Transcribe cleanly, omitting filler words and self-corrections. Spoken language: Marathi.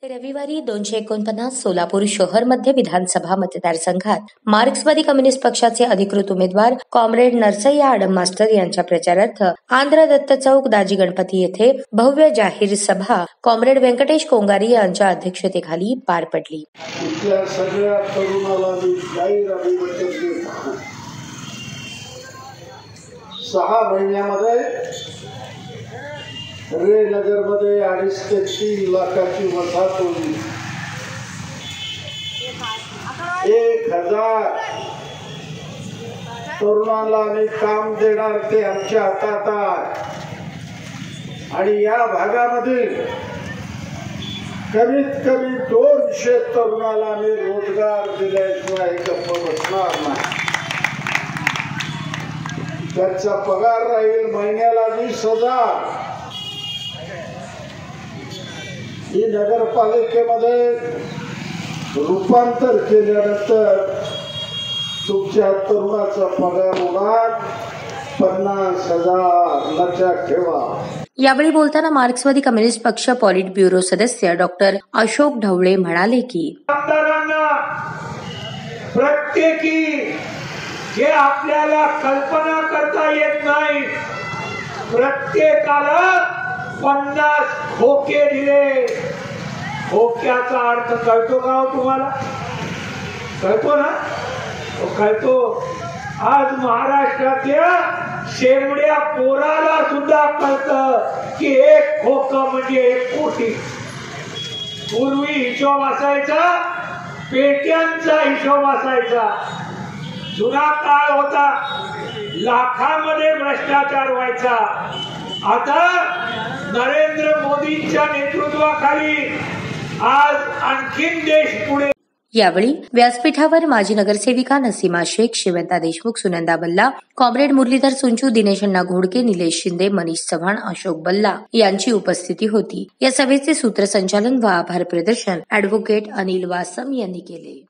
रविवारी 249 सोलापूर शहर मध्य विधानसभा मतदारसंघात मार्क्सवादी कम्युनिस्ट पक्षाचे अधिकृत उमेदवार कॉम्रेड नरसय्या आडम मास्टर यांच्या प्रचारार्थ आंध्र दत्त चौक दाजी गणपती येथे भव्य जाहीर सभा कॉम्रेड व्यंकटेश कोंगारी यांच्या अध्यक्षतेखाली पार पडली. इथल्या सगळ्या तरुणाला मी जाहीर अभिवादन देतो. 6 महिन्यामध्ये रे नगर मध्ये 2.5 ते 3 लाखाची वसाहत होती. 1000 तरुणांना आम्ही काम देणार ते आमच्या हातात आहे. आणि या भागामध्ये कमीत कमी 200 तरुणाला आम्ही रोजगार दिल्याशिवाय गप्प बसणार नाही. त्यांचा पगार राहील महिन्याला 20,000. ही नगरपालिकेमध्ये रूपांतर केल्यानंतर तुमच्या तरुणाचा पगार होणार 50,000. लक्षात ठेवा. यावेळी बोलताना मार्क्सवादी कम्युनिस्ट पक्ष पॉलिट ब्युरो सदस्य डॉक्टर अशोक ढवळे म्हणाले की आमदारांना प्रत्येकी जे आपल्याला कल्पना करता येत नाही, प्रत्येकाला 50 खोके दिले. खोक्याचा अर्थ कळतो का हो तुम्हाला? कळतो ना? कळतो. आज महाराष्ट्रातल्या शेवड्या पोराला सुद्धा कळतं की 1 खोकं म्हणजे 1 कोटी. पूर्वी हिशोब असायचा, पेट्यांचा हिशोब असायचा. जुना काळ होता, लाखांमध्ये भ्रष्टाचार व्हायचा. आता नरेंद्र मोदींच्या नेतृत्वाखाली आज आणखीन देश पुढे. यावेळी व्यासपीठावर माजी नगरसेविका नसीमा शेख, शिवंता देशमुख, सुनंदा बल्ला, कॉम्रेड मुरलीधर सुंचू, दिनेश अण्णा घोडके, निलेश शिंदे, मनीष चव्हाण, अशोक बल्ला यांची उपस्थिती होती. या सभेचे सूत्रसंचालन व आभार प्रदर्शन ॲडव्होकेट अनिल वासम यांनी केले.